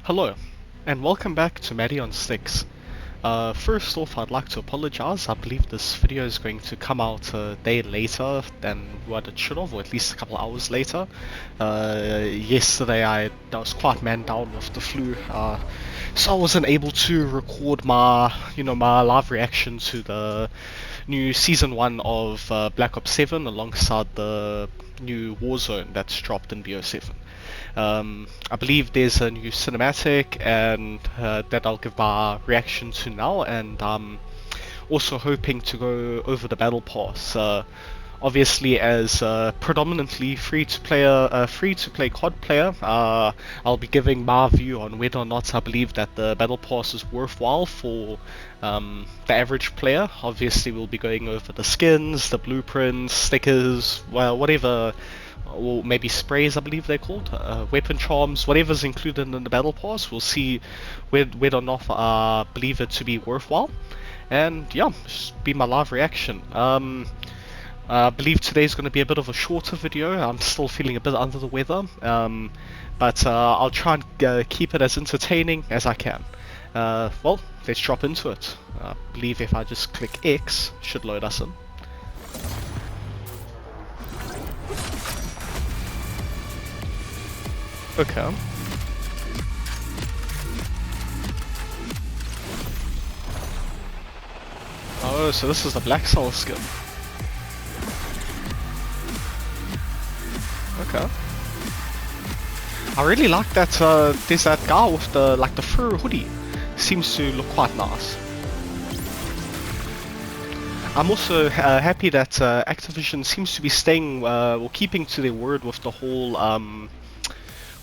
Hello, and welcome back to Maddie on Sticks. First off, I'd like to apologize. I believe this video is going to come out a day later than what it should have, or at least a couple hours later. Yesterday I was quite man down with the flu, so I wasn't able to record my live reaction to the new Season 1 of Black Ops 7 alongside the new Warzone that's dropped in BO7. I believe there's a new cinematic, and that I'll give my reaction to now, and also hoping to go over the battle pass. Obviously, as predominantly free-to-play COD player, I'll be giving my view on whether or not I believe that the battle pass is worthwhile for the average player. Obviously, we'll be going over the skins, the blueprints, stickers, well, whatever, or maybe sprays, I believe they're called, weapon charms, whatever's included in the battle pass. We'll see whether or not I believe it to be worthwhile. And yeah, just be my live reaction. I believe today's going to be a bit of a shorter video. I'm still feeling a bit under the weather, but I'll try and keep it as entertaining as I can. Well, let's drop into it. I believe if I just click X, it should load us in. Okay. Oh, so this is the Black Soul skin. Okay. I really like that there's that guy with the fur hoodie. Seems to look quite nice. I'm also happy that Activision seems to be staying or keeping to their word with the whole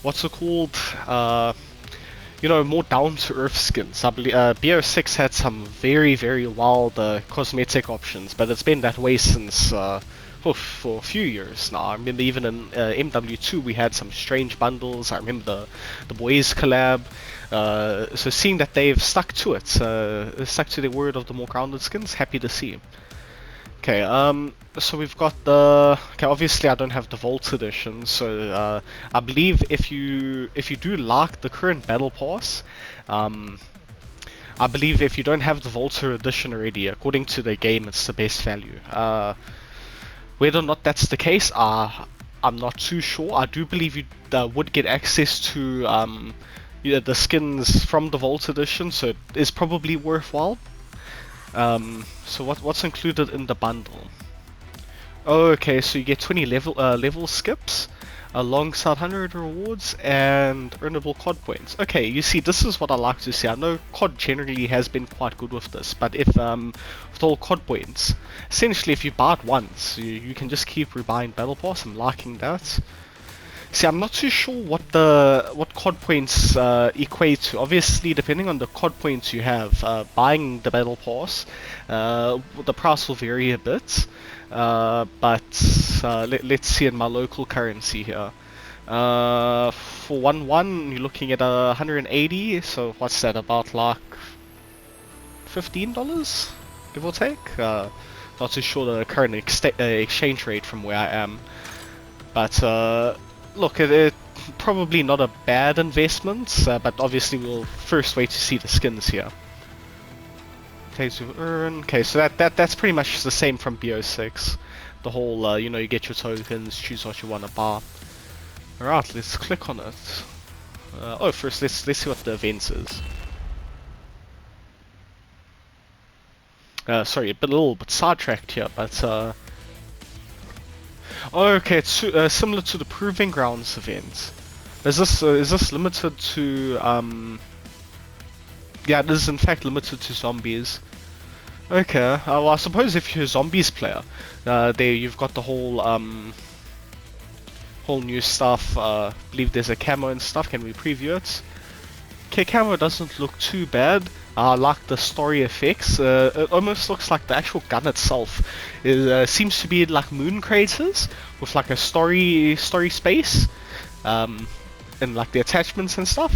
what's it called? More down-to-earth skins. I believe BO6 had some very, very wild cosmetic options, but it's been that way since for a few years now. I remember even in MW2 we had some strange bundles. I remember the Boys collab. So seeing that they've stuck to it, stuck to their word of the more grounded skins, happy to see. Okay, so we've got the... Okay, obviously I don't have the Vault Edition, so I believe if you do like the current Battle Pass, I believe if you don't have the Vault Edition already, according to the game, it's the best value. Whether or not that's the case, I'm not too sure. I do believe you would get access to the skins from the Vault Edition, so it is probably worthwhile. So what's included in the bundle? Oh, okay, so you get 20 level skips alongside 100 rewards and earnable COD points. Okay, you see, this is what I like to see. I know COD generally has been quite good with this, but if with all COD points, essentially if you buy it once, you can just keep rebuying Battle Pass. I'm liking that. See, I'm not too sure what COD points equate to. Obviously, depending on the COD points you have, buying the Battle Pass, the price will vary a bit. But let's see in my local currency here. For 1-1, you're looking at 180. So what's that? About like $15, give or take. Not too sure the current exchange rate from where I am, but look, it probably not a bad investment, but obviously we'll first wait to see the skins here. Okay, to earn. Okay, so that's pretty much the same from BO6. The whole, you get your tokens, choose what you want to buy. Alright, let's click on it. First let's see what the event is. Sorry, a little bit sidetracked here, but okay, it's similar to the Proving Grounds event. Is this limited to yeah, it is in fact limited to zombies. Okay, well I suppose if you're a zombies player, there you've got the whole whole new stuff. I believe there's a camo and stuff. Can we preview it? Okay, camo doesn't look too bad. I like the story effects. It almost looks like the actual gun itself seems to be like moon craters with like a story space, and like the attachments and stuff.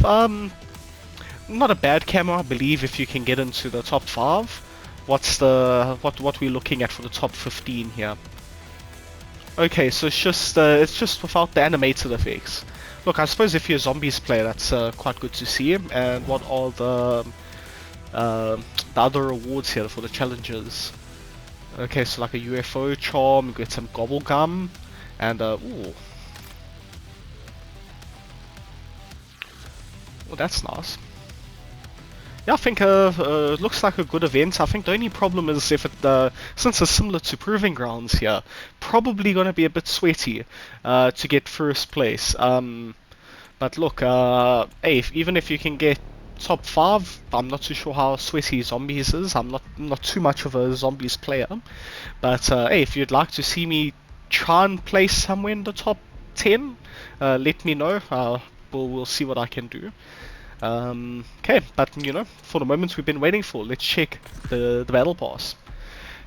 Not a bad camo, I believe, if you can get into the top 5. What's the what we're looking at for the top 15 here? Okay, so it's just without the animated effects. Look, I suppose if you're a zombies player, that's quite good to see. And what are the other rewards here for the challenges? Okay, so like a UFO charm, you get some gobble gum, and ooh, oh, that's nice. Yeah, I think it looks like a good event. I think the only problem is if it, since it's similar to Proving Grounds here, probably gonna be a bit sweaty to get first place. But look, hey, even if you can get top 5, I'm not too sure how sweaty zombies is. I'm not too much of a zombies player, but hey, if you'd like to see me try and place somewhere in the top 10, let me know. We'll see what I can do. Okay, but you know, for the moment we've been waiting for, let's check the battle pass.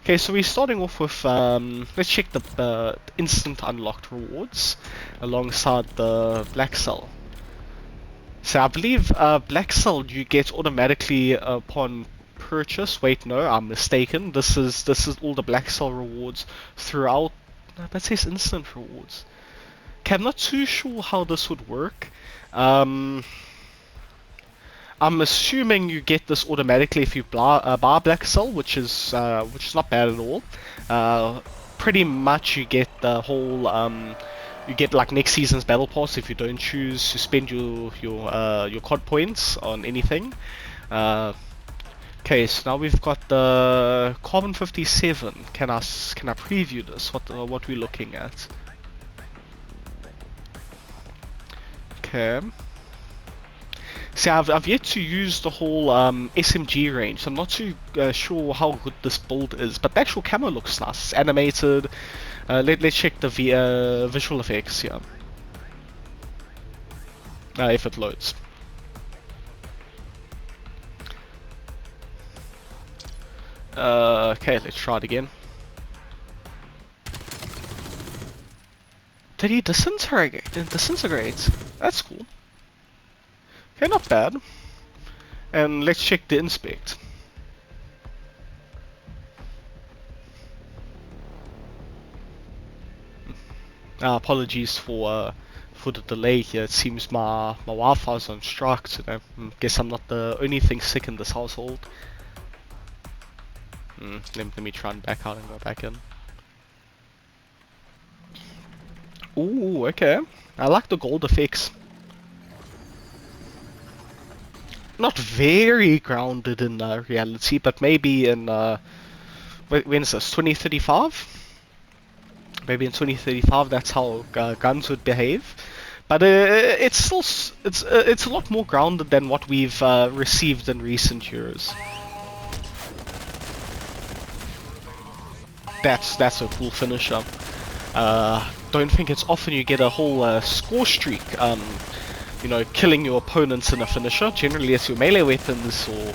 Okay, so we're starting off with let's check the instant unlocked rewards alongside the black cell. So I believe black cell you get automatically upon purchase. Wait, no, I'm mistaken. This is all the black cell rewards throughout. No, that says instant rewards. Okay, I'm not too sure how this would work. I'm assuming you get this automatically if you buy Black Cell, which is not bad at all. Pretty much you get the whole you get like next season's battle pass if you don't choose to spend your COD points on anything. Okay, so now we've got the Carbon 57. Can I preview this? What we're looking at? Okay. See, I've yet to use the whole SMG range, so I'm not too sure how good this build is, but the actual camo looks nice. It's animated. Let's check the visual effects here. If it loads. Okay, let's try it again. Did he disintegrate? That's cool. Okay, not bad. And let's check the inspect. Apologies for the delay here. It seems my Wi-Fi is on strike today. Guess I'm not the only thing sick in this household. Let me try and back out and go back in. Ooh, okay. I like the gold effects. Not very grounded in reality, but maybe in when is this? 2035? Maybe in 2035 that's how guns would behave. But it's still it's a lot more grounded than what we've received in recent years. That's a cool finisher. Don't think it's often you get a whole score streak. You know, killing your opponents in a finisher. Generally, it's your melee weapons, or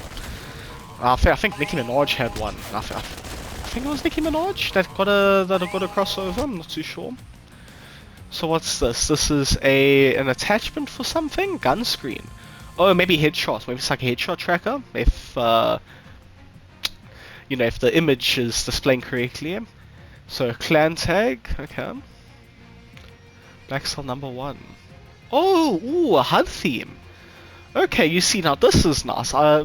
I think Nicki Minaj had one. I think it was Nicki Minaj that got a crossover. I'm not too sure. So what's this? This is an attachment for something. Gun screen. Oh, maybe headshots. Maybe it's like a headshot tracker. If you know, if the image is displaying correctly. So clan tag. Okay. Black Cell number 1. Oh, ooh, a HUD theme. Okay, you see, now this is nice. I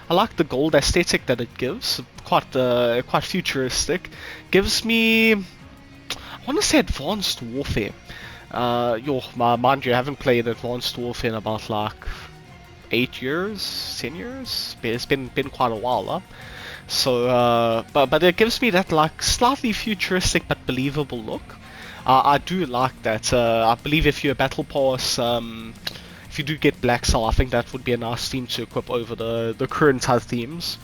like the gold aesthetic that it gives. Quite futuristic. Gives me, I want to say Advanced Warfare. Mind you, I haven't played Advanced Warfare in about like 8 years, 10 years. It's been quite a while, huh? So, but it gives me that like slightly futuristic but believable look. I do like that. I believe if you're a battle pass, if you do get Black Cell, I think that would be a nice theme to equip over the current HUD themes.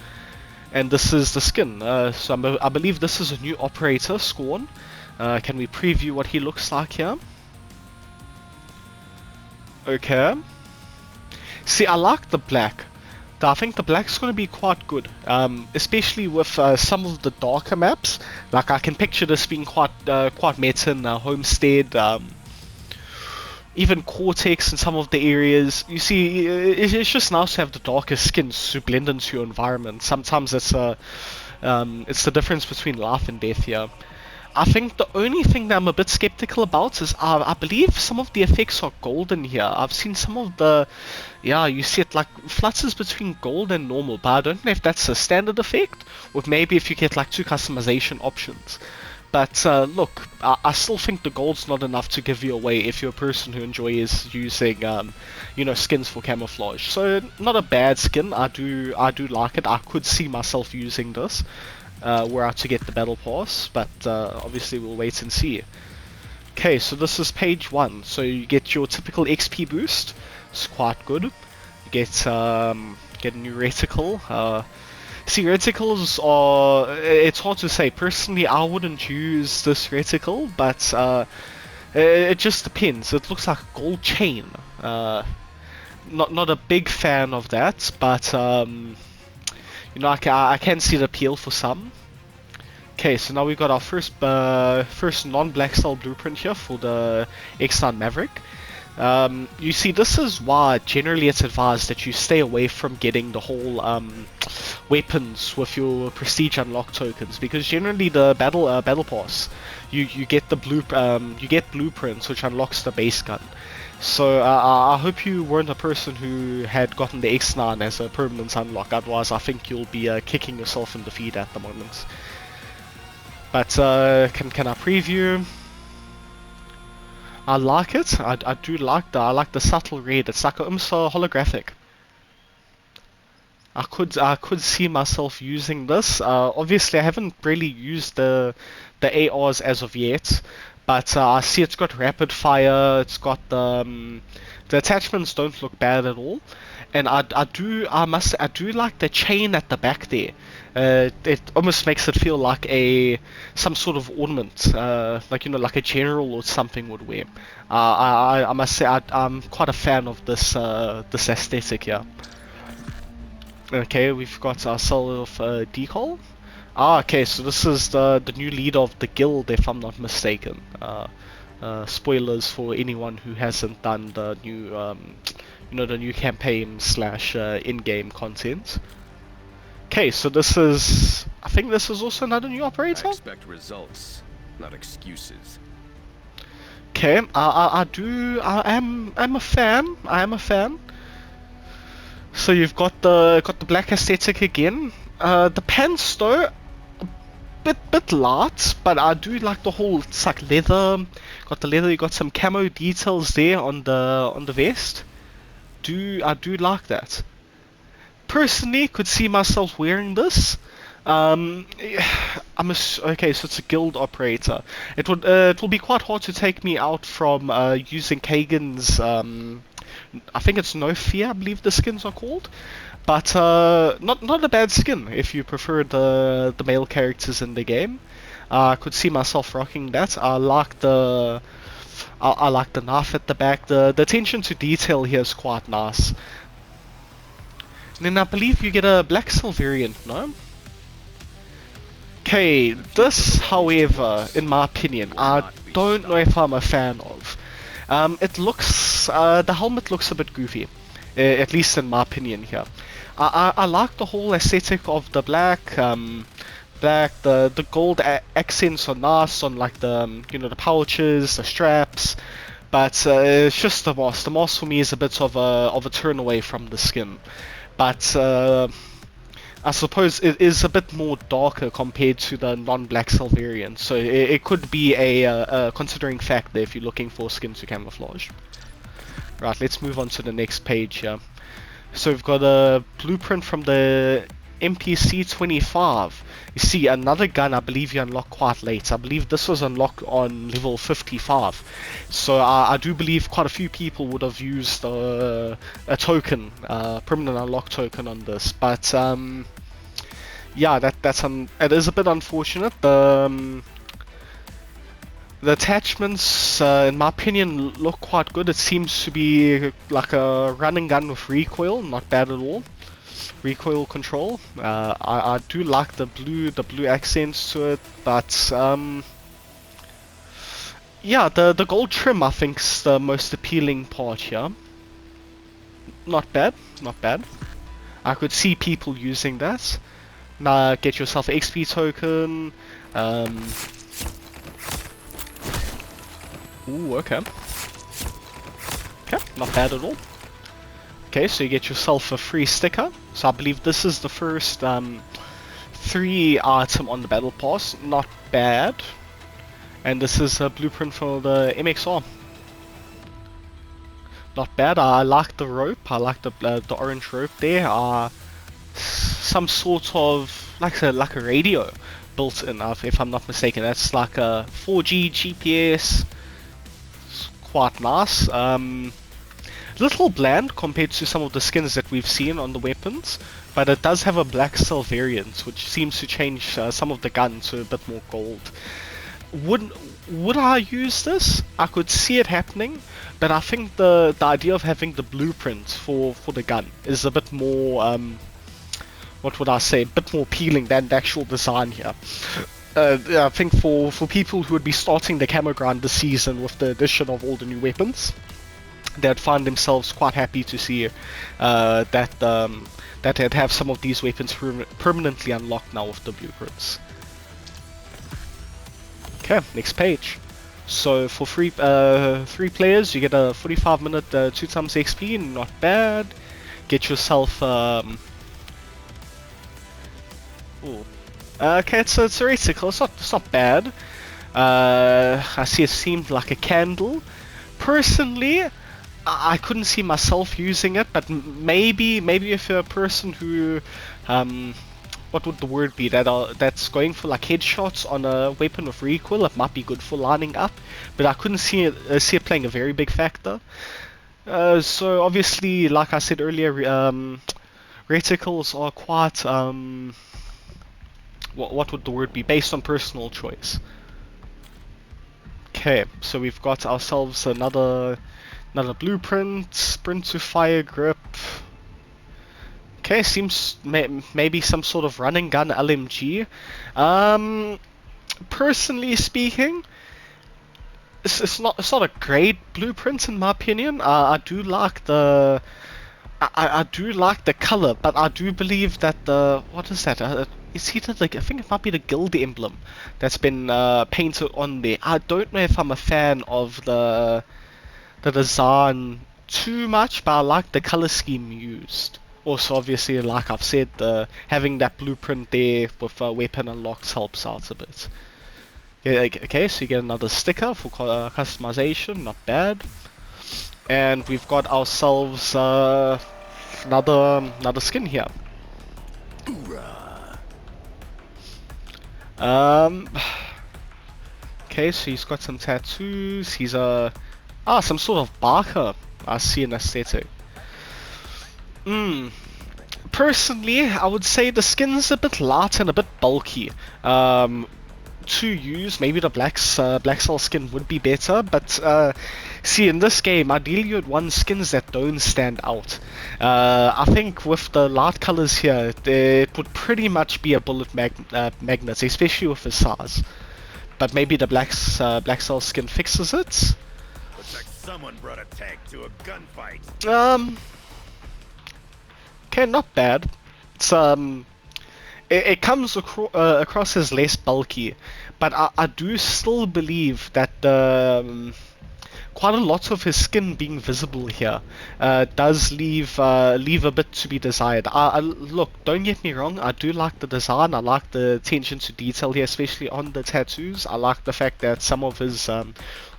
And this is the skin. So I believe this is a new operator, Scorn. Can we preview what he looks like here? Okay. See, I like the black. I think the black's going to be quite good, especially with some of the darker maps. Like I can picture this being quite meta in Homestead, even Cortex in some of the areas. You see, it's just nice to have the darker skins to blend into your environment. Sometimes it's the difference between life and death here. I think the only thing that I'm a bit skeptical about is I believe some of the effects are golden here. I've seen some of the, yeah, you see it like flutters between gold and normal, but I don't know if that's a standard effect or maybe if you get like 2 customization options. But look, I still think the gold's not enough to give you away if you're a person who enjoys using, you know, skins for camouflage. So not a bad skin. I do like it. I could see myself using this. Were I to get the battle pass, but obviously we'll wait and see. Okay, so this is page 1. So you get your typical XP boost. It's quite good. You get a new reticle. See, reticles are... It's hard to say. Personally, I wouldn't use this reticle, but it just depends. It looks like a gold chain. Not a big fan of that, but you know, I can see the appeal for some. Okay, so now we've got our first non-black cell blueprint here for the X9 Maverick. You see, this is why generally it's advised that you stay away from getting the whole weapons with your prestige unlock tokens, because generally the battle pass, you get the blueprints, which unlocks the base gun. So I hope you weren't a person who had gotten the X9 as a permanent unlock. Otherwise, I think you'll be kicking yourself in the feet at the moment. But can I preview? I like it. I do like I like the subtle red. It's like almost holographic. I could see myself using this. Obviously, I haven't really used the ARs as of yet, but I see it's got rapid fire. It's got the attachments don't look bad at all, and I do like the chain at the back there. It almost makes it feel like some sort of ornament, like, you know, like a general or something would wear. I must say I'm quite a fan of this aesthetic here. Okay, we've got ourselves a decal. Okay, so this is the new leader of the guild, if I'm not mistaken. Spoilers for anyone who hasn't done the new, you know, the new campaign / in-game content. Okay, so this is... I think this is also another new operator? I expect results, not excuses. Okay, I'm a fan. I am a fan. So you've got the black aesthetic again. The pants though, a bit light, but I do like the whole. It's like leather. Got the leather. You got some camo details there on the vest. I do like that. Personally, could see myself wearing this. Okay, so it's a guild operator. It will be quite hard to take me out from using Kagan's. I think it's No Fear, I believe the skins are called. But not a bad skin if you prefer the male characters in the game. I could see myself rocking that. I like the knife at the back. The attention to detail here is quite nice. And then I believe you get a black cell variant, no? Okay, this, however, in my opinion, I don't know if I'm a fan of. It looks, the helmet looks a bit goofy, at least in my opinion here. I like the whole aesthetic of the black, the gold accents are nice on like the, you know, the pouches, the straps, but it's just the mask. The mask for me is a bit of a turn away from the skin, but I suppose it is a bit more darker compared to the non-black cell variant, so it could be a considering factor if you're looking for skin to camouflage. Right, let's move on to the next page here. So we've got a blueprint from the MPC-25. You see, another gun I believe you unlock quite late. I believe this was unlocked on level 55. So I do believe quite a few people would have used a token, permanent unlock token on this. But yeah, it is a bit unfortunate. The attachments, in my opinion, look quite good. It seems to be like a running gun with recoil, not bad at all. Recoil control. I do like the blue accents to it, but yeah, the gold trim I think is the most appealing part here. Not bad, not bad. I could see people using that. Now get yourself an XP token. Ooh, okay. Okay, not bad at all. Okay, so you get yourself a free sticker. So I believe this is the first 3 item on the battle pass. Not bad. And this is a blueprint for the MXR. Not bad. I like the rope. I like the orange rope there. Some sort of like a radio built in, if I'm not mistaken. That's like a 4G GPS. It's quite nice. Little bland compared to some of the skins that we've seen on the weapons, but it does have a black cell variant, which seems to change some of the guns to a bit more gold. Would I use this? I could see it happening, but I think the idea of having the blueprint for the gun is a bit more what would I say, a bit more appealing than the actual design here. I think for people who would be starting the camo grind this season with the addition of all the new weapons, they'd find themselves quite happy to see that they'd have some of these weapons permanently unlocked now with the blueprints. Okay, next page. So for 3 players, you get a 45-minute 2 times XP, not bad. Get yourself ooh. Okay, it's a reticle. It's not bad. I see it seemed like a candle. Personally, I couldn't see myself using it, but maybe if you're a person who, what would the word be, that's going for like headshots on a weapon with recoil, it might be good for lining up. But I couldn't see it playing a very big factor. So obviously, like I said earlier, reticles are quite what would the word be, based on personal choice. Okay, so we've got ourselves another blueprint, sprint to fire grip. Okay, seems maybe some sort of running gun LMG. Personally speaking, it's not a great blueprint in my opinion. I do like the color, but I do believe that what is that? Is he I think it might be the guild emblem that's been painted on there. I don't know if I'm a fan of the design too much, but I like the color scheme used. Also, obviously, like I've said, having that blueprint there with weapon unlocks helps out a bit. Yeah, okay, so you get another sticker for customization, not bad. And we've got ourselves another skin here. Okay, so he's got some tattoos. He's some sort of barker. I see an aesthetic. Personally, I would say the skin's a bit light and a bit bulky. To use, maybe the black cell skin would be better, but see, in this game, ideally you'd want skins that don't stand out. I think with the light colors here, it would pretty much be a bullet magnet, especially with the size. But maybe the black cell skin fixes it. Looks like someone brought a tank to a gunfight. Okay, not bad. It's it comes across as less bulky, but I do still believe that quite a lot of his skin being visible here does leave a bit to be desired. Look, don't get me wrong, I do like the design, I like the attention to detail here, especially on the tattoos. I like the fact that some of his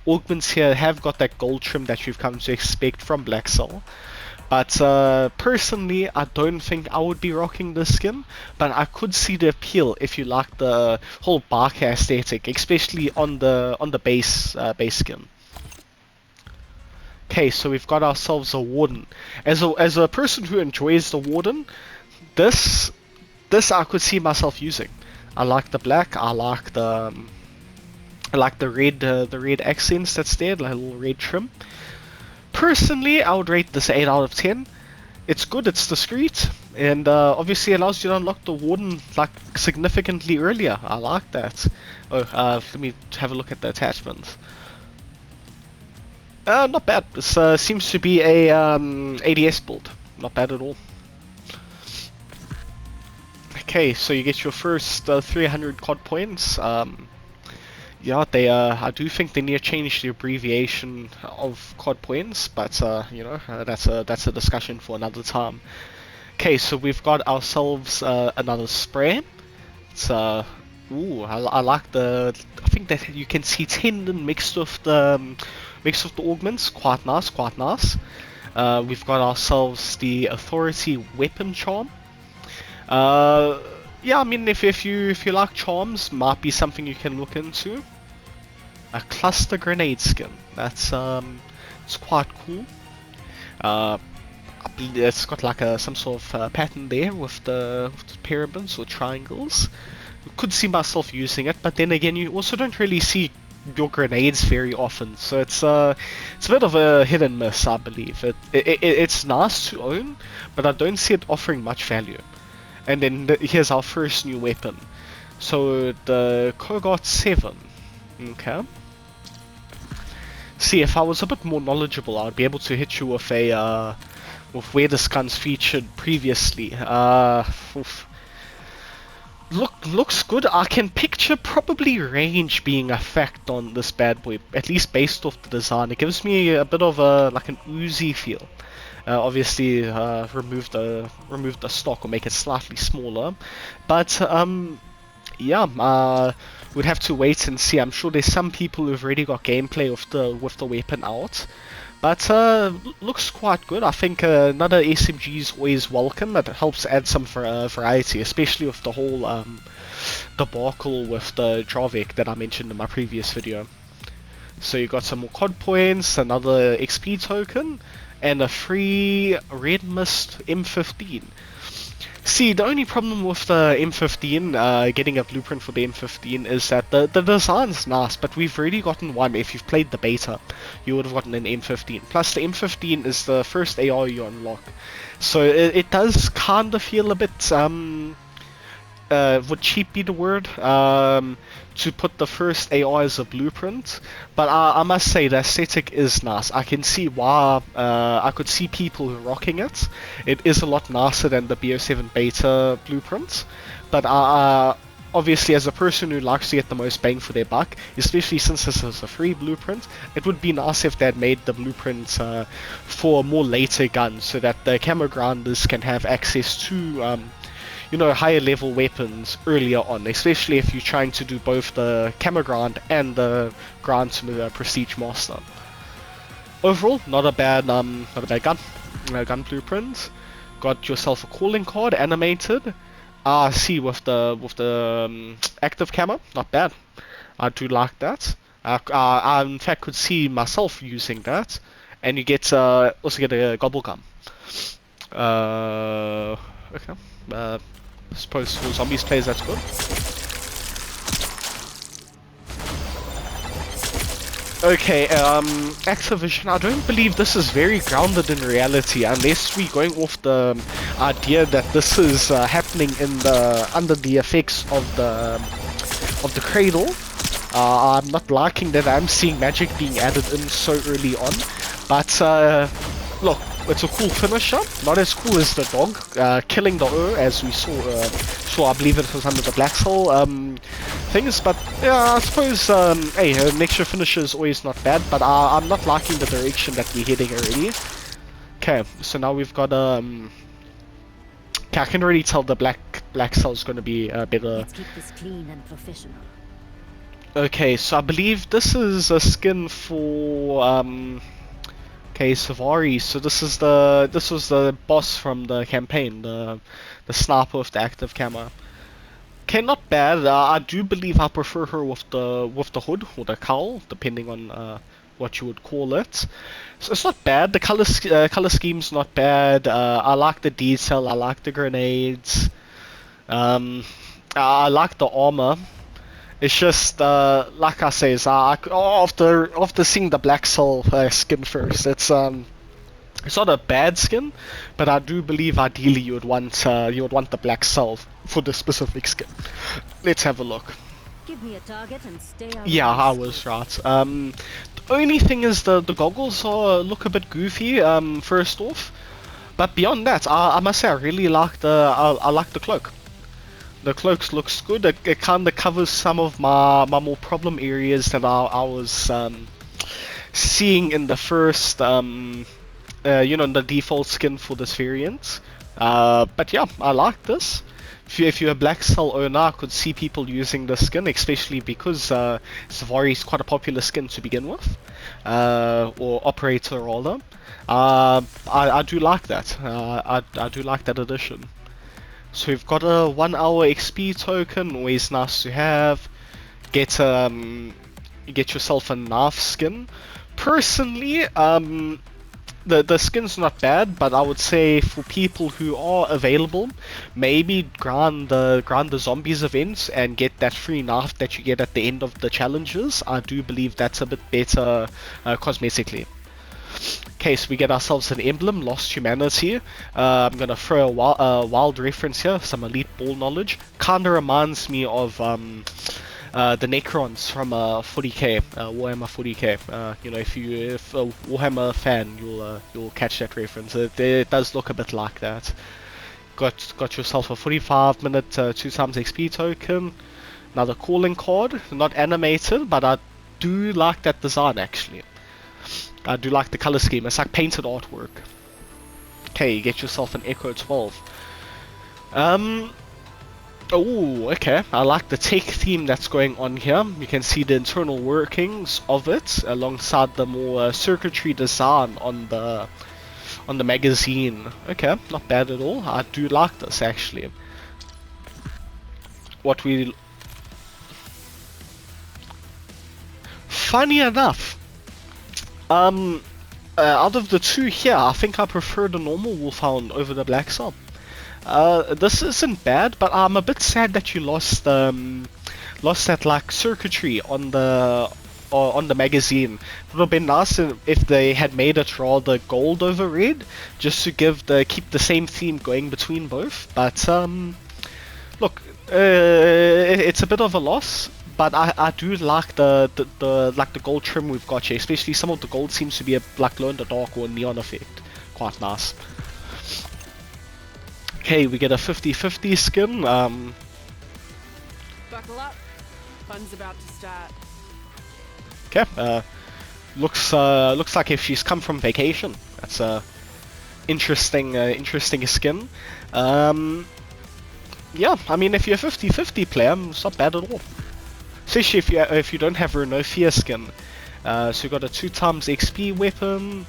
augments here have got that gold trim that you've come to expect from Black Cell. But personally, I don't think I would be rocking this skin, but I could see the appeal if you like the whole barker aesthetic, especially on the base skin. Okay, so we've got ourselves a warden. As a person who enjoys the warden, this I could see myself using. I like the black. I like the red accents that's there, the little red trim. Personally, I would rate this 8 out of 10. It's good, it's discreet, and obviously allows you to unlock the warden like significantly earlier. I like that. Oh, let me have a look at the attachment. Not bad. This seems to be a ADS build. Not bad at all. Okay, so you get your first 300 COD points. Yeah, they I do think they need to change the abbreviation of COD points, but you know, that's a discussion for another time. Okay, so we've got ourselves another spray. It's ooh, I like the. I think that you can see tendon mixed with the augments. Quite nice, quite nice. We've got ourselves the authority weapon charm. Uh, yeah, I mean, if you like charms, might be something you can look into. A cluster grenade skin. That's it's quite cool. Uh, I believe it's got like some sort of pattern there with the pyramids or triangles. Could see myself using it, but then again, you also don't really see your grenades very often, so it's a bit of a hit and miss, I believe. It's nice to own, but I don't see it offering much value. And then here's our first new weapon. So the Kogot 7. Okay. See, if I was a bit more knowledgeable, I'd be able to hit you with a with where this gun's featured previously. Oof. Looks good. I can picture probably range being a fact on this bad boy, at least based off the design. It gives me a bit of a like an Uzi feel. Obviously, remove the stock or make it slightly smaller, but yeah, we'd have to wait and see. I'm sure there's some people who've already got gameplay with the weapon out, but looks quite good. I think another SMG is always welcome. It helps add some variety, especially with the whole debacle with the Dravik that I mentioned in my previous video. So you got some more COD points, another XP token, and a free Red Mist M15. See, the only problem with the M15, getting a blueprint for the M15, is that the design's nice, but we've already gotten one. If you've played the beta, you would have gotten an M15. Plus, the M15 is the first AR you unlock. So it does kind of feel a bit, would cheap be the word? To put the first AR as a blueprint, but I must say the aesthetic is nice. I can see why I could see people rocking it. It is a lot nicer than the BO7 beta blueprint, but obviously as a person who likes to get the most bang for their buck, especially since this is a free blueprint, it would be nice if they had made the blueprint for a more later gun, so that the camo grinders can have access to you know, higher level weapons earlier on, especially if you're trying to do both the camo grind and the grind to the prestige master. Overall, not a bad gun blueprint. Got yourself a calling card animated. See with the active camo, not bad. I do like that. I in fact could see myself using that, and you get also get a gobble gum. Okay. I suppose for zombies players that's good. Okay, Activision, I don't believe this is very grounded in reality, unless we're going off the idea that this is happening in under the effects of the cradle. I'm not liking that I'm seeing magic being added in so early on, but look, it's a cool finisher, not as cool as the dog, killing the as we saw, I believe it was under the Black Soul things, but yeah, I suppose, hey, an extra finisher is always not bad, but I'm not liking the direction that we're heading already. Okay, so now we've got, okay, I can already tell the Black Soul is going to be better. Let's keep this clean and professional. Okay, so I believe this is a skin for, okay, Savari. So this was the boss from the campaign, the sniper with the active camo. Okay, not bad. I do believe I prefer her with the hood or the cowl, depending on what you would call it. So it's not bad. The color scheme's not bad. I like the detail. I like the grenades. I like the armor. It's just, like I say, after seeing the Black Soul skin first, it's not a bad skin, but I do believe ideally you would want the Black Soul for the specific skin. Let's have a look. Give me a target and stay out. Yeah, I was right. The only thing is the goggles look a bit goofy. First off, but beyond that, I must say I really like I like the cloak. The cloaks looks good. It kind of covers some of my more problem areas that I was seeing in the first the default skin for this variant. But yeah, I like this. If you're a Black Cell owner, I could see people using this skin, especially because Savari is quite a popular skin to begin with, or operator rather. I do like that. I do like that addition. So we've got a 1 hour XP token, always nice to have. Get yourself a knife skin. Personally, the skin's not bad, but I would say for people who are available, maybe grind the zombies events and get that free knife that you get at the end of the challenges. I do believe that's a bit better cosmetically. Okay, so we get ourselves an emblem, Lost Humanity. I'm gonna throw a wild reference here, some elite ball knowledge. Kinda reminds me of the Necrons from 40k, Warhammer 40k. If a Warhammer fan, you'll catch that reference. It does look a bit like that. Got yourself a 45-minute 2x XP token. Another calling card, not animated, but I do like that design actually. I do like the color scheme. It's like painted artwork. Okay, get yourself an Echo 12. Oh, okay. I like the tech theme that's going on here. You can see the internal workings of it alongside the more circuitry design on the magazine. Okay, not bad at all. I do like this actually. Funny enough, out of the two here, I think I prefer the normal Wolfhound over the Black Cell. This isn't bad, but I'm a bit sad that you lost that like circuitry on the magazine. It would have been nice if they had made it rather gold over red, just to keep the same theme going between both. But look, it's a bit of a loss. But I do like the gold trim we've got here, especially some of the gold seems to be a like glow in the dark or neon effect. Quite nice. Okay, we get a 50-50 skin. Buckle up. Fun's about to start. Okay. Looks like if she's come from vacation. That's a interesting skin. Yeah, I mean if you're a 50-50 player, it's not bad at all. Especially if you don't have her no fear skin. So you got a 2x XP weapon.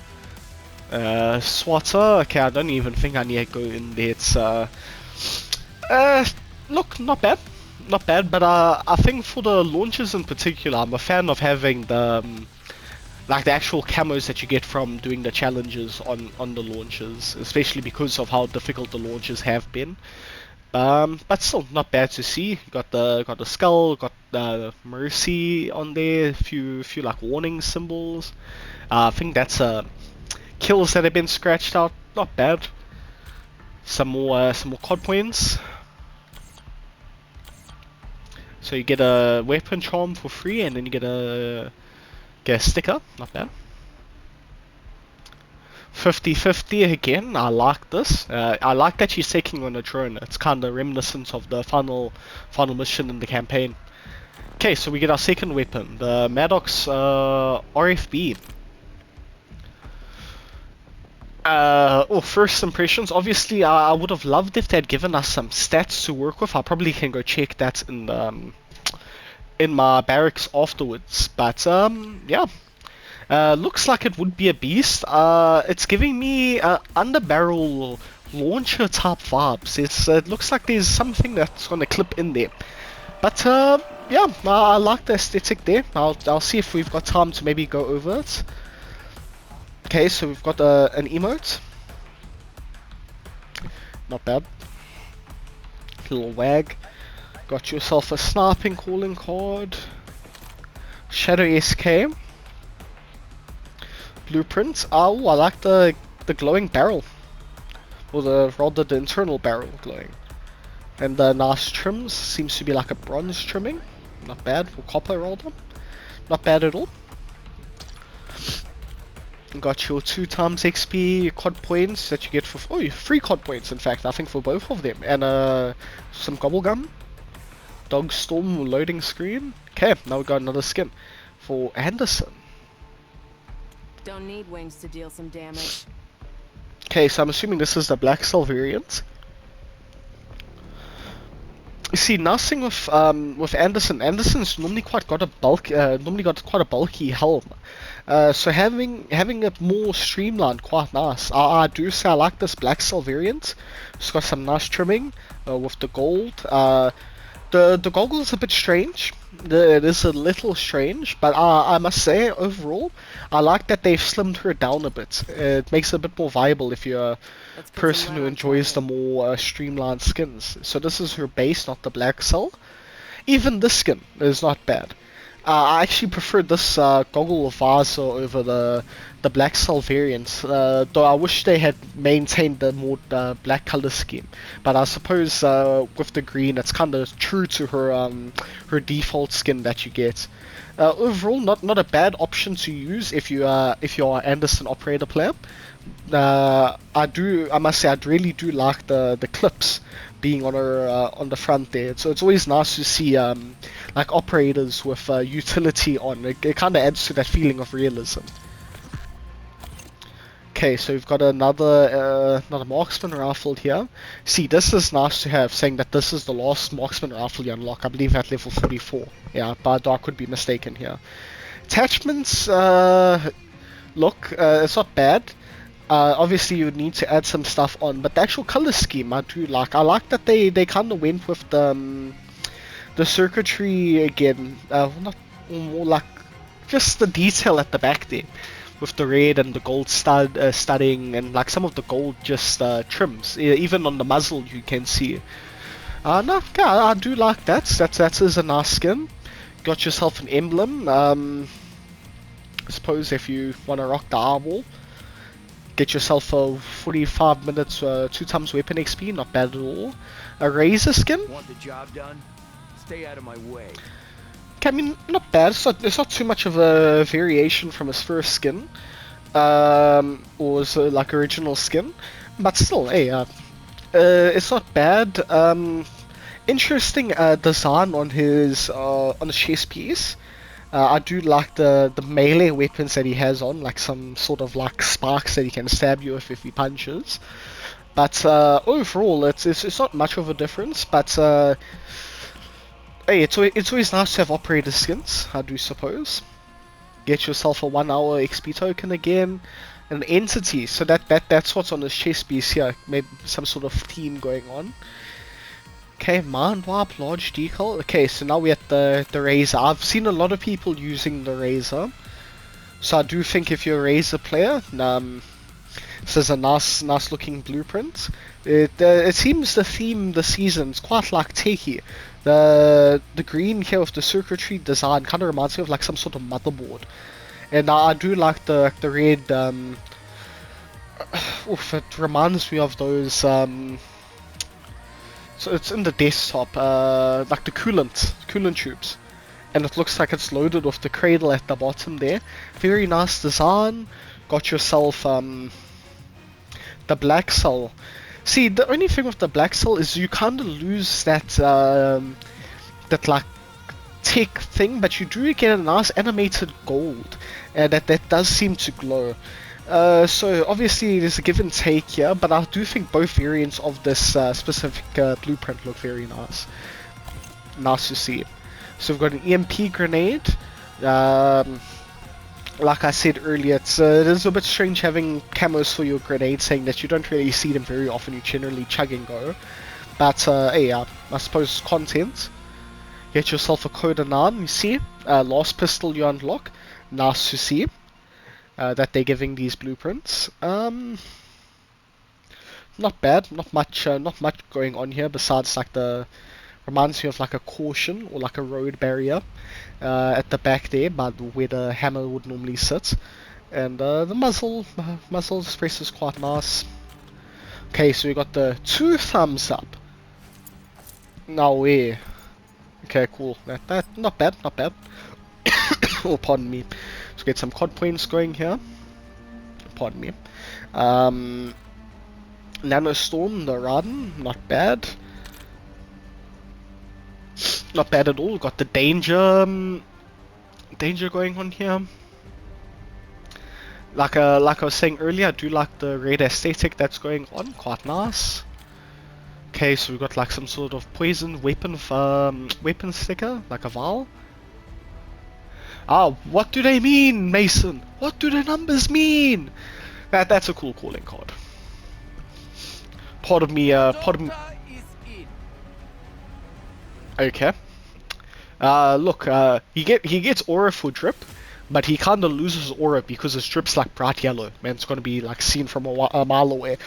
Swatter. Okay, I don't even think I need to go in there. It's look, not bad, but I think for the launches in particular, I'm a fan of having the the actual camos that you get from doing the challenges on the launches, especially because of how difficult the launches have been. But still not bad to see. Got the skull, got the mercy on there, a few like warning symbols. I think that's kills that have been scratched out. Not bad. Some more COD points. So you get a weapon charm for free, and then you get a sticker. Not bad. 50-50 again. I like this. I like that she's taking on a drone. It's kind of reminiscent of the final mission in the campaign. Okay, so we get our second weapon, the Maddox RFB. First impressions. Obviously, I would have loved if they'd given us some stats to work with. I probably can go check that in my barracks afterwards. But yeah. Looks like it would be a beast. It's giving me underbarrel launcher type vibes. It looks like there's something that's gonna clip in there. But yeah, I like the aesthetic there. I'll see if we've got time to maybe go over it. Okay, so we've got an emote. Not bad. Little wag. Got yourself a sniping calling card. Shadow SK. Blueprints. Oh, I like the glowing barrel, or rather the internal barrel glowing, and the nice trims. Seems to be like a bronze trimming. Not bad, or copper rather. Not bad at all. Got your 2x XP COD points that you get for free COD points. In fact, I think for both of them, and some gobble gum. Dog Storm loading screen. Okay, now we got another skin for Anderson. Don't need wings to deal some damage. Okay, so I'm assuming this is the Black Cell variant. You see, nice thing with Anderson. Anderson's normally quite got a bulky helm. So having it more streamlined, quite nice. I do say I like this Black Cell variant. It's got some nice trimming with the gold. The goggle is a bit strange. It is a little strange, but I must say, overall, I like that they've slimmed her down a bit. It makes it a bit more viable if you're a Let's put person some who light on enjoys the target. more streamlined skins. So this is her base, not the Black Cell. Even this skin is not bad. I actually prefer this goggle visor over the Black Cell variant, though I wish they had maintained the more black color scheme. But I suppose with the green, it's kind of true to her default skin that you get. Overall, not a bad option to use if you are Anderson operator player. I must say, I really do like the clips being on her on the front there. So it's always nice to see like operators with utility on. It kind of adds to that feeling of realism. Okay, so we've got another marksman rifle here. See, this is nice to have, saying that this is the last marksman rifle you unlock. I believe at level 44. Yeah, but I could be mistaken here. Attachments, look, it's not bad. Obviously, you would need to add some stuff on, but the actual color scheme I do like. I like that they kind of went with the circuitry again. Not more like just the detail at the back there, with the red and the gold studding, and like some of the gold just trims. Even on the muzzle, you can see. No, yeah, I do like that. That is a nice skin. Got yourself an emblem. I suppose if you want to rock the eyeball. Get yourself a 45 minutes, 2 times weapon XP, not bad at all. A razor skin. Want the job done? Stay out of my way. Okay, I mean, not bad. It's not too much of a variation from his first skin, or his like original skin, but still, hey, it's not bad. Interesting design on his chest piece. I do like the melee weapons that he has on, like some sort of like sparks that he can stab you with if he punches. But overall, it's not much of a difference. But hey, it's always nice to have operator skins, I do suppose. Get yourself a 1 hour XP token again, an entity. So that's what's on his chest piece here. Maybe some sort of theme going on. Okay, Mind Warp, large decal. Okay, so now we're at the Razor. I've seen a lot of people using the Razor. So I do think if you're a Razor player, this is a nice looking blueprint. It seems the theme this season is quite like techie. The green here with the circuitry design kind of reminds me of like some sort of motherboard. And I do like the red, it reminds me of those, so it's in the desktop, like the coolant tubes, and it looks like it's loaded with the cradle at the bottom there. Very nice design. Got yourself the Black Cell. See, the only thing with the Black Cell is you kind of lose that that like tech thing, but you do get a nice animated gold, and that does seem to glow. So obviously there's a give and take here, but I do think both variants of this specific blueprint look very nice. Nice to see. So we've got an EMP grenade. Like I said earlier, it is a bit strange having camos for your grenades, saying that you don't really see them very often. You generally chug and go. But hey, I suppose content. Get yourself a Coda 9. You see, last pistol you unlock. Nice to see. That they're giving these blueprints. Not bad. Not much going on here besides like reminds me of like a caution or like a road barrier at the back there, but where the hammer would normally sit. And the muzzle express is quite nice. Okay, so we got the 2 thumbs up. No way. Okay, cool. That not bad. Oh, pardon me. Let's get some COD points going here. Pardon me. Nanostorm, the Raden, not bad. Not bad at all. Got the danger going on here. Like I was saying earlier, I do like the red aesthetic that's going on. Quite nice. Okay, so we've got like some sort of poison weapon sticker, like a vial. Ah, what do they mean, Mason? What do the numbers mean? That's a cool calling card. Part of me. Okay. Look, he gets aura for drip, but he kinda loses aura because his drip's like bright yellow. Man, it's gonna be like seen from a mile away.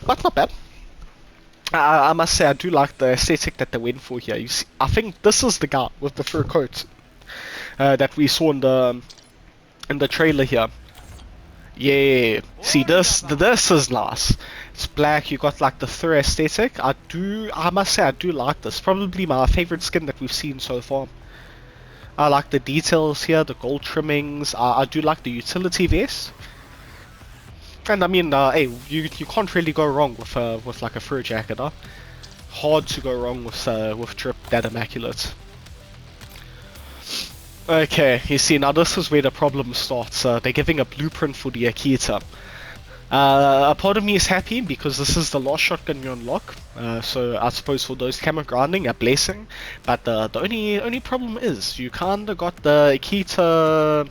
But not bad. I must say I do like the aesthetic that they went for here. You see, I think this is the guy with the fur coat that we saw in the trailer here. Yeah, see this is nice. It's black. You got like the fur aesthetic. I must say I do like this. Probably my favorite skin that we've seen so far. I like the details here, the gold trimmings. I do like the utility vest. And I mean, hey, you can't really go wrong with like a fur jacket, huh? Hard to go wrong with drip that immaculate. Okay, you see, now this is where the problem starts. They're giving a blueprint for the Akita. A part of me is happy because this is the last shotgun you unlock. So I suppose for those camera grinding, a blessing. But the only problem is you kinda got the Akita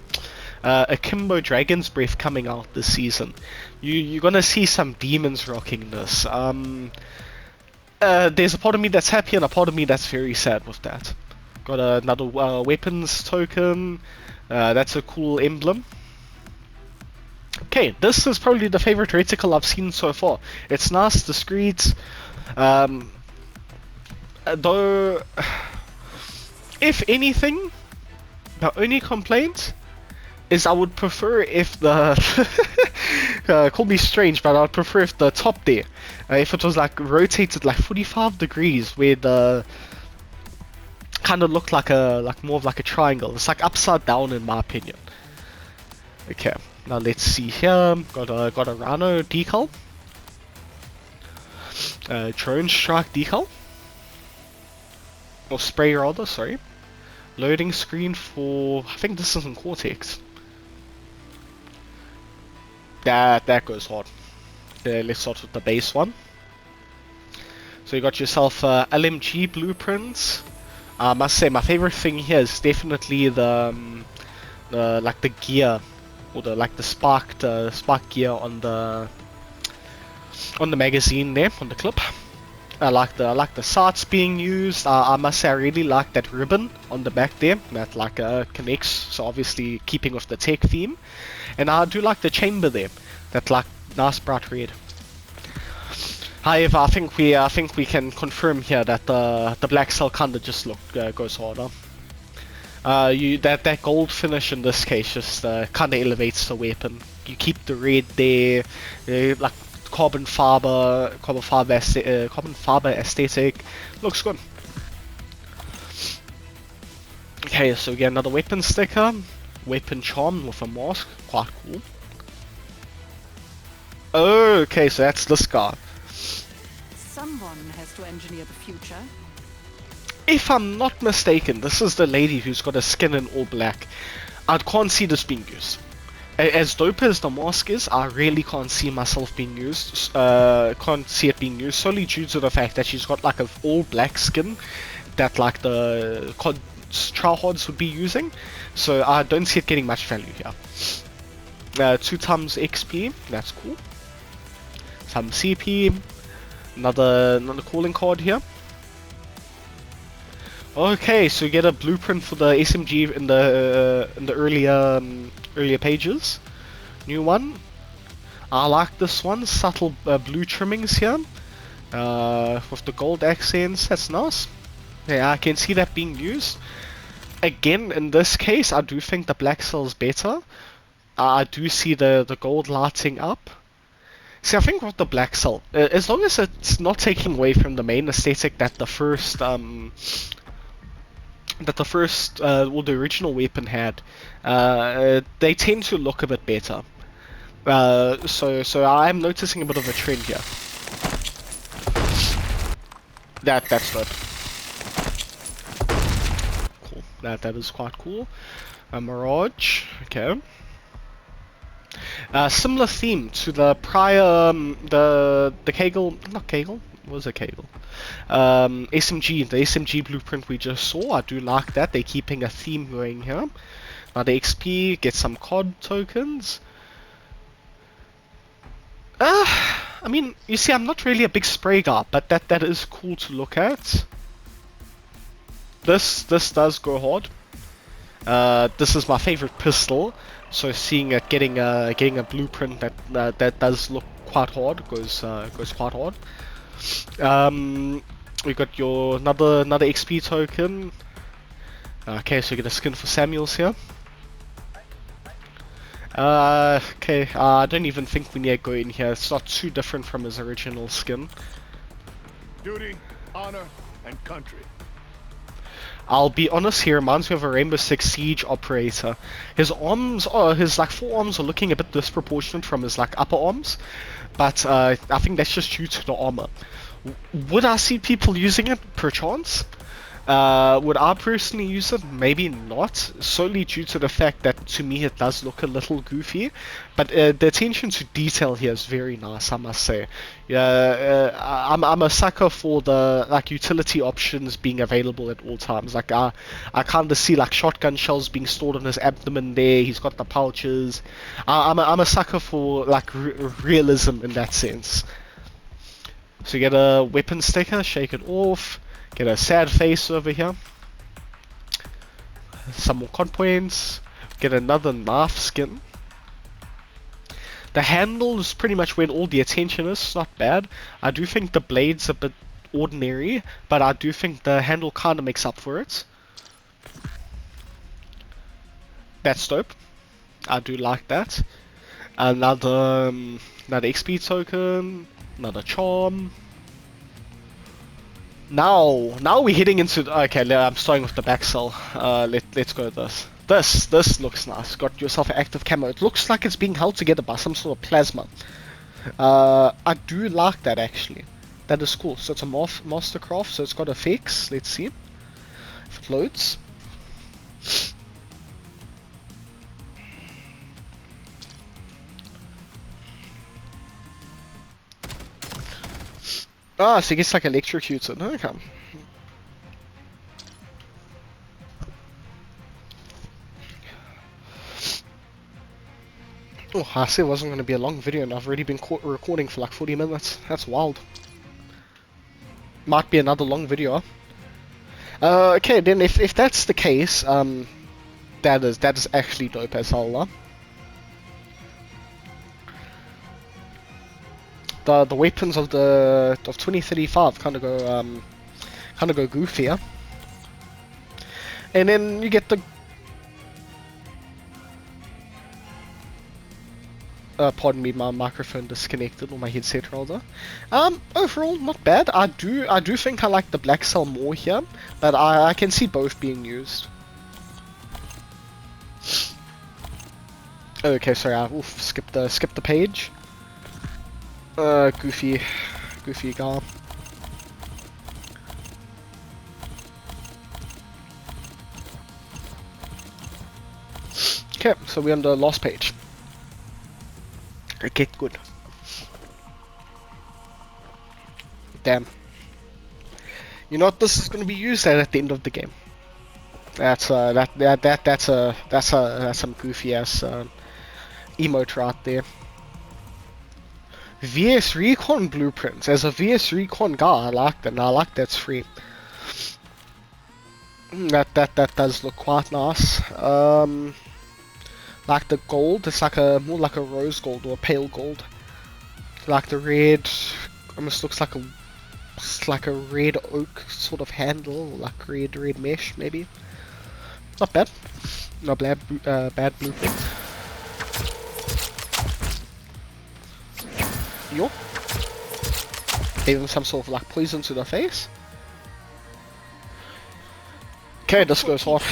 Akimbo Dragon's Breath coming out this season. You're gonna see some demons rocking this. There's a part of me that's happy and a part of me that's very sad with that. Got another weapons token. That's a cool emblem. Okay, this is probably the favorite reticle I've seen so far. It's nice, discreet. Though, if anything, the only complaint is I would prefer if the call me strange, but I'd prefer if the top there, if it was like rotated like 45 degrees, where the kind of looked like more of like a triangle. It's like upside down in my opinion. Okay, now let's see here. Got a Rhino decal, drone strike decal, or spray rather. Sorry. Loading screen for, I think this is in Cortex. That goes hard. Let's start with the base one. So you got yourself LMG blueprints. I must say my favorite thing here is definitely the like the gear, or the spark gear on the magazine there, on the clip. I like the sights being used. I must say I really like that ribbon on the back there that like connects, so obviously keeping with the tech theme. And I do like the chamber there, that like nice bright red. However, I think we can confirm here that the black cell kinda just goes harder. That gold finish in this case just kinda elevates the weapon. You keep the red there, like carbon fiber aesthetic. Looks good. Okay, so we get another weapon sticker, weapon charm with a mask, quite cool. Okay, so that's this guy. Someone has to engineer the future. If I'm not mistaken, this is the lady who's got a skin in all black. I can't see this being used. As dope as the mask is, I really can't see myself being used. Can't see it being used solely due to the fact that she's got like an all black skin that like the tryhards would be using. So I don't see it getting much value here. 2 times XP, that's cool. Some CP, another calling card here. Okay, so you get a blueprint for the SMG in the earlier pages. New one. I like this one. Subtle blue trimmings here, with the gold accents. That's nice. Yeah, I can see that being used. Again, in this case, I do think the black cell's better. I do see the gold lighting up. See, I think with the black cell, as long as it's not taking away from the main aesthetic that the original weapon had, they tend to look a bit better. So I'm noticing a bit of a trend here. That's good. That is quite cool. A Mirage, okay. Similar theme to the prior, the Kegel, not Kegel, what was a Kegel? SMG, the SMG blueprint we just saw. I do like that. They're keeping a theme going here. Now the XP, get some COD tokens. I mean, you see, I'm not really a big spray guy, but that is cool to look at. This does go hard. This is my favorite pistol, so seeing it getting a blueprint that does look quite hard goes quite hard. We got your another XP token. Okay, so we get a skin for Samuels here. Okay, I don't even think we need to go in here. It's not too different from his original skin. Duty, honor, and country. I'll be honest, he reminds me of a Rainbow Six Siege operator. His arms, his like forearms are looking a bit disproportionate from his like upper arms, but I think that's just due to the armor. Would I see people using it? Perchance. Would I personally use it? Maybe not, solely due to the fact that to me it does look a little goofy, but the attention to detail here is very nice, I must say. Yeah, I'm a sucker for the like utility options being available at all times. Like I kind of see like shotgun shells being stored on his abdomen there. He's got the pouches. I'm a sucker for like realism in that sense. So you get a weapon sticker, shake it off. Get a sad face over here. Some more con points. Get another knife skin. The handle is pretty much where all the attention is. It's not bad. I do think the blade's a bit ordinary, but I do think the handle kind of makes up for it. That's dope. I do like that. Another XP token. Another charm. Now we're heading into okay. I'm starting with the back cell. Let's go with this. This looks nice. Got yourself an active camo. It looks like it's being held together by some sort of plasma. I do like that actually. That is cool. So it's a mastercraft. So it's got effects. Let's see if it loads. Ah, so he gets like electrocuted. Okay. Oh, I said it wasn't going to be a long video and I've already been recording for like 40 minutes. That's wild. Might be another long video. Okay, then if that's the case, that is actually dope as hell. The weapons of 2035 kind of go goofier, and then you get the pardon me, my microphone disconnected or my headset rather. Overall not bad. I do think I like the black cell more here, but I can see both being used. Okay, sorry, I skip the page. Goofy guy. Okay, so we're on the last page. Okay, good. Damn. You know what this is going to be used at the end of the game. That's some goofy ass emote right there. VS Recon blueprints. As a VS Recon guy, I like that. And I like that's free. That does look quite nice. Like the gold, it's like more like a rose gold or a pale gold. Like the red, almost looks like a red oak sort of handle, like red mesh maybe. Not bad. Not bad. Bad blueprint. Yo. Gave him some sort of like poison to the face. Okay, this goes hard.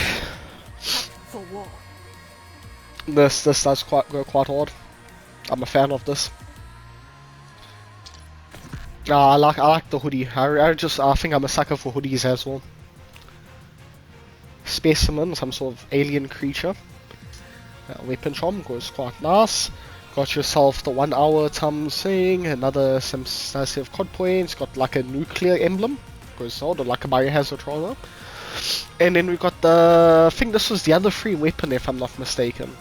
For war. This does go quite hard. I'm a fan of this. I like the hoodie. I think I'm a sucker for hoodies as well. specimen, some sort of alien creature. Weapon charm goes quite nice. Got yourself the 1 hour thing, another some set of COD points, got like a nuclear emblem, goes odd, or like a biohazard rather. And then we got the, I think this was the other free weapon if I'm not mistaken.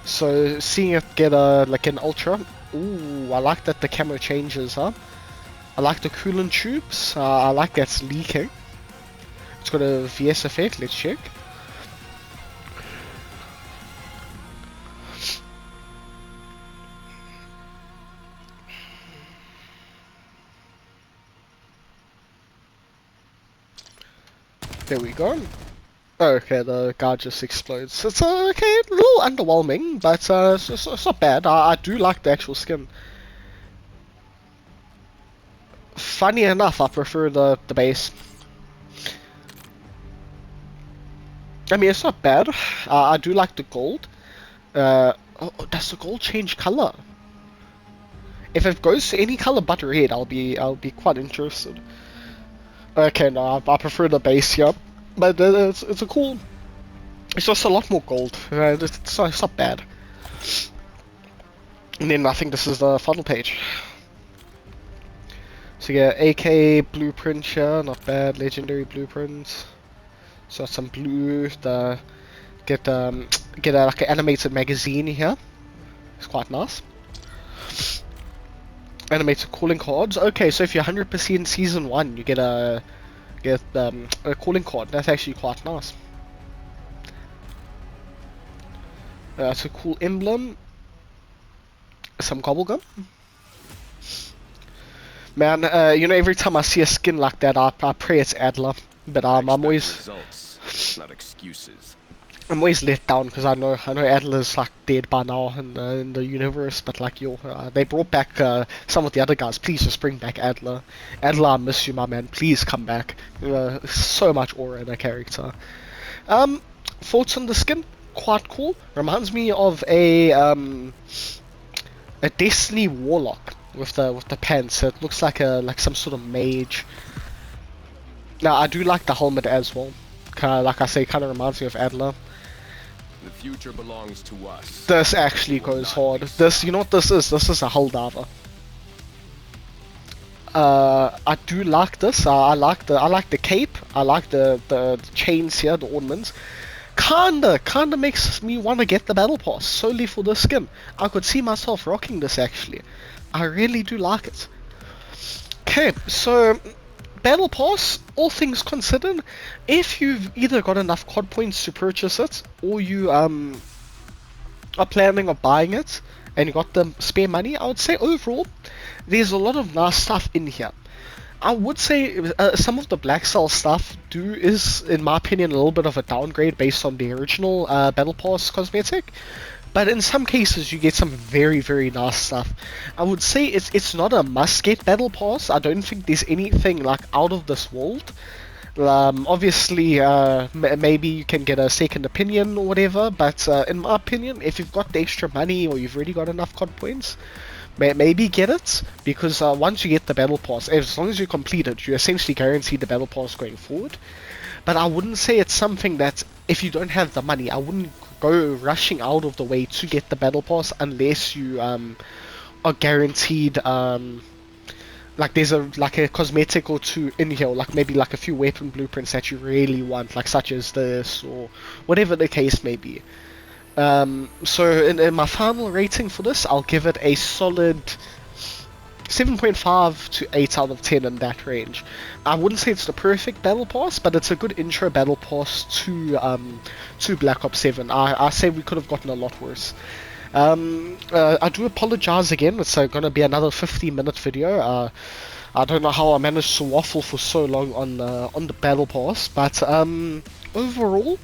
So seeing it get a like an ultra, ooh, I like that the camera changes, huh? I like the coolant tubes, I like that's leaking. It's got a VS effect, let's check. There we go. Okay, the guard just explodes. It's okay, a little underwhelming, but it's not bad. I do like the actual skin. Funny enough, I prefer the base. I mean, it's not bad. I do like the gold. Oh, does the gold change color? If it goes to any color but red, I'll be quite interested. Okay, no, I prefer the base here, but it's a cool. It's just a lot more gold. It's not bad. And then I think this is the final page. So yeah, AK blueprint here, not bad. Legendary blueprints. So some blue. Get like an animated magazine here. It's quite nice. Animated calling cards. Okay, so if you're 100% season 1, you get a calling card. That's actually quite nice. It's a cool emblem. Some gobblegum. Man, you know, every time I see a skin like that, I pray it's Adler. But I'm always results, not excuses. I'm always let down because I know Adler's like dead by now in the universe, but like they brought back some of the other guys. Please just bring back Adler. Adler, I miss you, my man. Please come back. So much aura in a character. Thoughts on the skin? Quite cool. Reminds me of a Destiny Warlock with the pants. It looks like some sort of mage. Now I do like the helmet as well. Like I say, kind of reminds me of Adler. The future belongs to us. This actually goes hard. This, you know what this is? This is a hull diver. I do like this. I like the cape. I like the chains here, the ornaments. Kinda makes me want to get the battle pass solely for this skin. I could see myself rocking this actually. I really do like it. Okay, so battle pass, all things considered, if you've either got enough COD points to purchase it, or you are planning on buying it, and you got the spare money, I would say overall, there's a lot of nice stuff in here. I would say some of the Black Cell stuff is, in my opinion, a little bit of a downgrade based on the original Battle Pass cosmetic. But in some cases, you get some very, very nice stuff. I would say it's not a must-get Battle Pass. I don't think there's anything like out of this world. Obviously, maybe you can get a second opinion or whatever. But in my opinion, if you've got the extra money or you've already got enough COD points, maybe get it, because once you get the Battle Pass, as long as you complete it, you essentially guarantee the Battle Pass going forward. But I wouldn't say it's something that, if you don't have the money, I wouldn't go rushing out of the way to get the Battle Pass unless you are guaranteed, like there's a cosmetic or two in here, or like maybe like a few weapon blueprints that you really want, like such as this, or whatever the case may be. So in my final rating for this, I'll give it a solid 7.5 to 8 out of 10 in that range. I wouldn't say it's the perfect battle pass, but it's a good intro battle pass to Black Ops 7. I say we could have gotten a lot worse. I do apologize again. It's going to be another 50-minute video. I don't know how I managed to waffle for so long on the battle pass, but overall,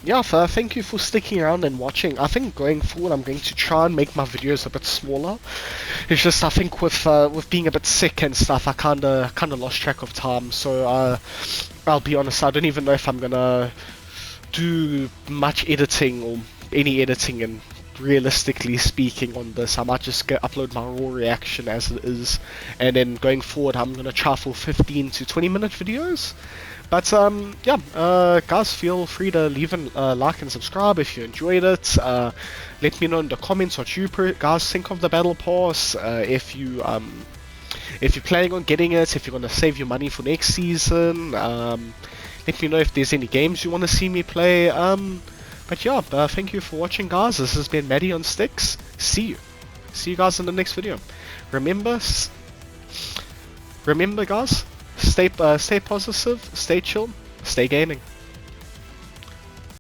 yeah, thank you for sticking around and watching. I think going forward I'm going to try and make my videos a bit smaller. It's just, I think with being a bit sick and stuff, I kinda lost track of time. So I'll be honest, I don't even know if I'm gonna do much editing or any editing in realistically speaking on this. I might just upload my raw reaction as it is, and then going forward I'm gonna try for 15 to 20 minute videos. But yeah, guys, feel free to leave a like and subscribe if you enjoyed it. Let me know in the comments what you guys think of the battle pass. If you're planning on getting it, if you're gonna save your money for next season. Let me know if there's any games you want to see me play. But yeah, thank you for watching, guys. This has been Maddie on Sticks. See you guys in the next video. Remember, guys, stay positive, stay chill, stay gaming.